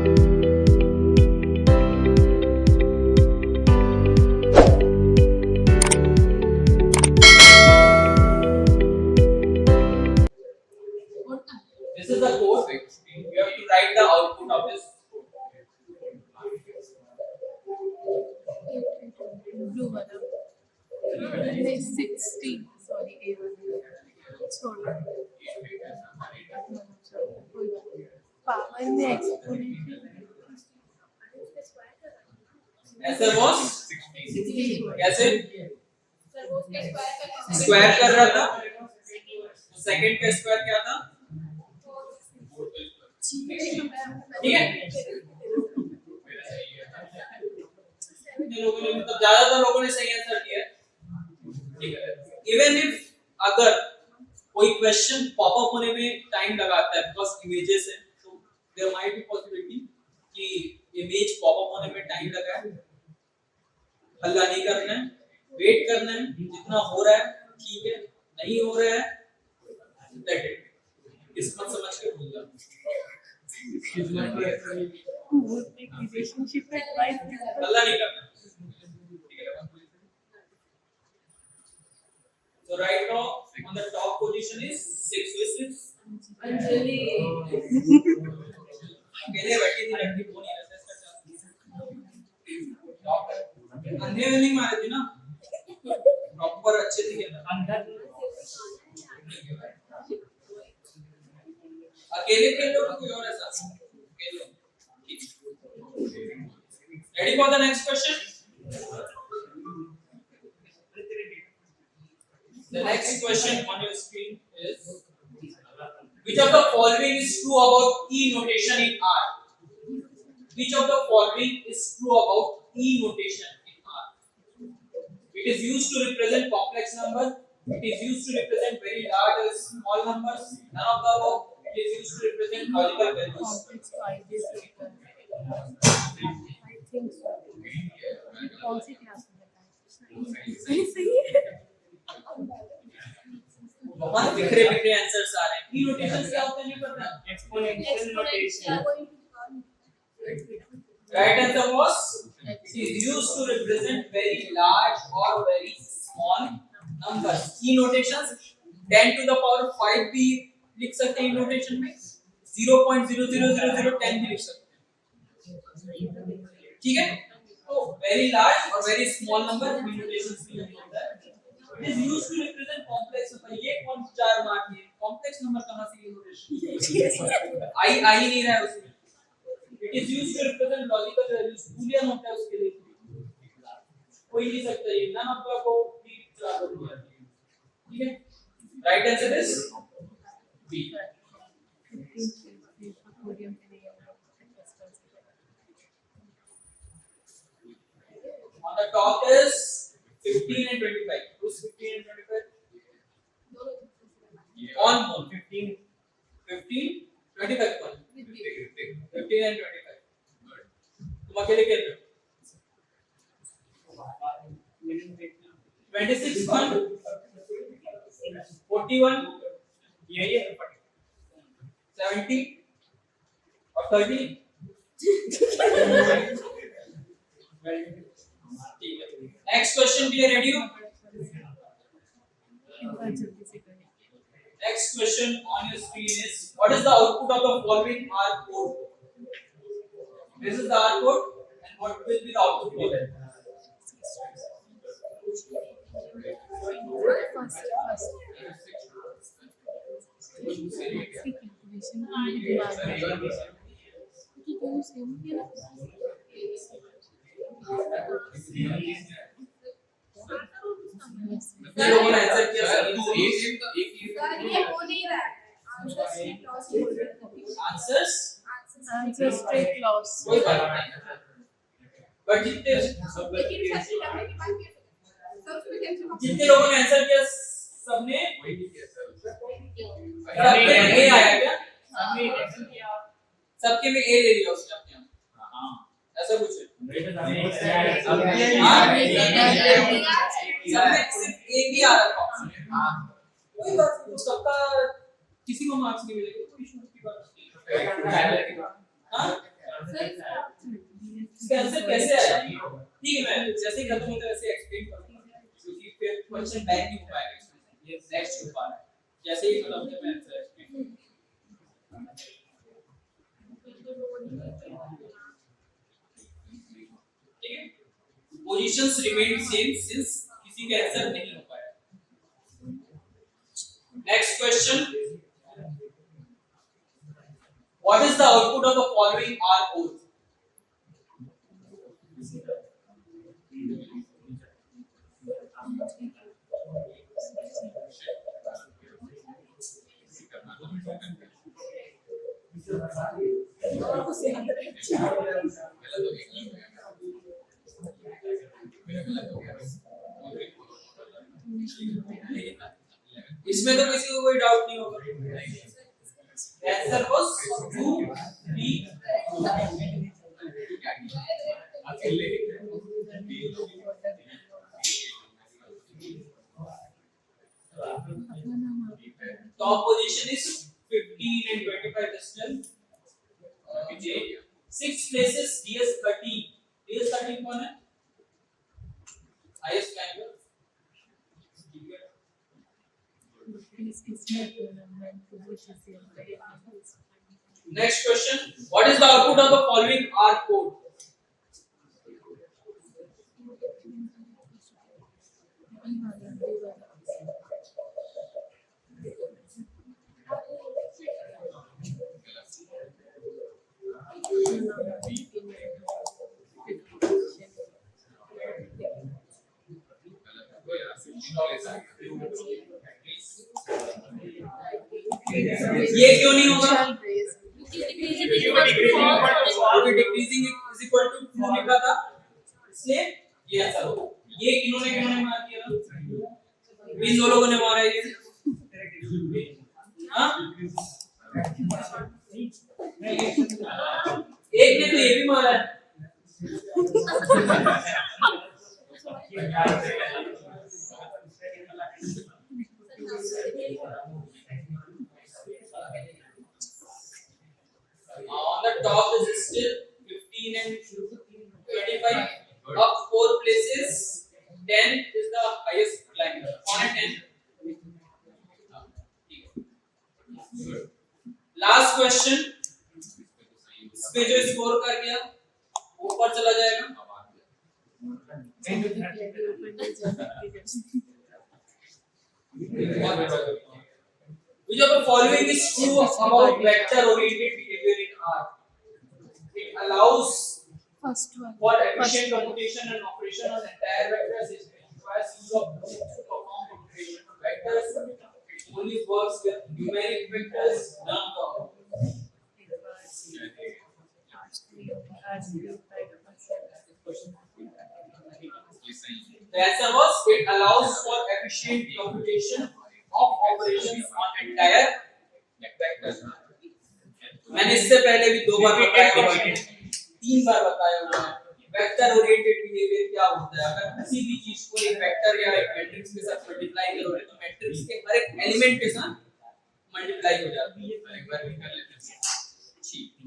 This is the code. You have to write the output of this code. Blue वाला 60 sorry A1 छोड़ो power में exponential ऐसे was 60 कैसे square कर रहा था सेकंड का स्क्वायर क्या था ठीक है लोगों ने मतलब ज्यादातर लोगों ने सही आंसर दिया ठीक है इवन इफ अगर कोई क्वेश्चन पॉपअप होने में टाइम लगाता है बिकॉज़ इमेजेस है तो देयर माइट बी पॉसिबिलिटी कि इमेज पॉपअप होने में टाइम लगा है हल्ला नहीं करना है वेट करना है जितना हो रहा है ठीक है नहीं हो रहा है दैट इट किस्मत समझ के भूल जाओ रिलेशनशिप एडवाइस हल्ला नहीं करना So right now on the top position is 6 with 6. Anjali अकेले बैठी थी लड़की वो नहीं रहता इसका चांस अंधे में नहीं मारे थे ना प्रॉपर अच्छे से खेला अकेले खेल लो कोई और ऐसा खेल लो ready for the next question the next question on your screen is which of the following is true about e notation in r which of the following is true about e notation in r it is used to represent complex number it is used to represent very large or small numbers none of the above it is used to represent logical values complex ideas I think so कौन सी class में बताएं सही है बहुत बिखरे बिखरे answers आ रहे हैं ई नोटेशंस क्या होते हैं नहीं पता exponential notation right answer was it is used to represent very large or very small numbers e notations 10 to the power 5 भी लिख सकते हैं नोटेशन में 0.00010 भी लिख सकते हैं ठीक है तो वेरी लार्ज और वेरी स्मॉल नंबर ई नोटेशंस में होता है it is used to represent complex number ये कौन चार मार्क है complex number कहां से ये नोटेशन आई नहीं रहा है उसमें it is used to represent logical values boolean होता है उसके लिए कोई नहीं सकता ये none of the को भी चला दो ठीक है right answer is B on the top is 15 and 25 who's 15 and 25 on 15 25 कौन 15 and 25 तुम अकेले खेल रहे हो 26 कौन 41 ये 70 और 30 ठीक है नेक्स्ट क्वेश्चन भी रेडी हो next question on your screen is what is the output of the following r code this is the r code and what will be the output of it कितने लोगों ने answer किया sir तू एक ये हो नहीं रहा है आंसर्स आंसर स्ट्रेट लॉस कोई बात नहीं बट जितने लोगों ने आंसर किया सबने वही किया सर सबने ए आया क्या सबके में ए ले लिया उसने अपने हां ऐसा कुछ है सिर्फ एक ही आ रहा था कोई बात नहीं सबका किसी को मार्क्स नहीं मिलेंगे कोई इशू की बात नहीं हां इसका आंसर कैसे आया? ठीक है, मैं जैसे ही खत्म होता है वैसे एक्सप्लेन करूंगा, क्योंकि फिर क्वेश्चन बैक नहीं हो पाएगा इसमें, ये नेक्स्ट हो पा रहा है। जैसे ही खत्म होता है मैं आंसर एक्सप्लेन करूंगा। ठीक है, पोजीशंस रिमेन सेम सिंस किसी का आंसर नहीं हो पाया। Next question, what is the output of the following R code? इसमें तो किसी को कोई डाउट नहीं होगा। Answer was 2 3 top position is 15 and 25 decimal. Okay, 6 places DS 13 कौन है? highest ranker. Next question, what is the output of the following R code? ये क्यों नहीं होगा? क्योंकि डिक्रीजिंग इज इक्वल टू 2 लिखा था, इसलिए ये आंसर होगा। ये किन्होंने मार दिया था, इन दो लोगों ने मारा ये। हाँ, एक ने तो ये भी मारा है। On the top is still 15 and 25. Up 4 places, 10 is the highest climber. On a 10. Last question. इस पे जो स्कोर कर गया ऊपर चला जाएगा। Which of the following is true about vector-oriented behavior in R? It allows for efficient computation and operation on entire vectors. It requires use of loops to perform computation on vectors. It only works with numeric vectors. None of them. The answer was it allows for efficient computation of operations on entire vectors. मैंने इससे पहले भी 2 बार बताया होगा, 3 बार बताया होगा vector oriented behaviour क्या होता है। अगर किसी भी चीज को एक वेक्टर या एक मैट्रिक्स के साथ मल्टीप्लाई करोगे तो मैट्रिक्स के हर एक एलिमेंट के साथ मल्टीप्लाई हो जाती है। एक बार भी कर लेते हैं।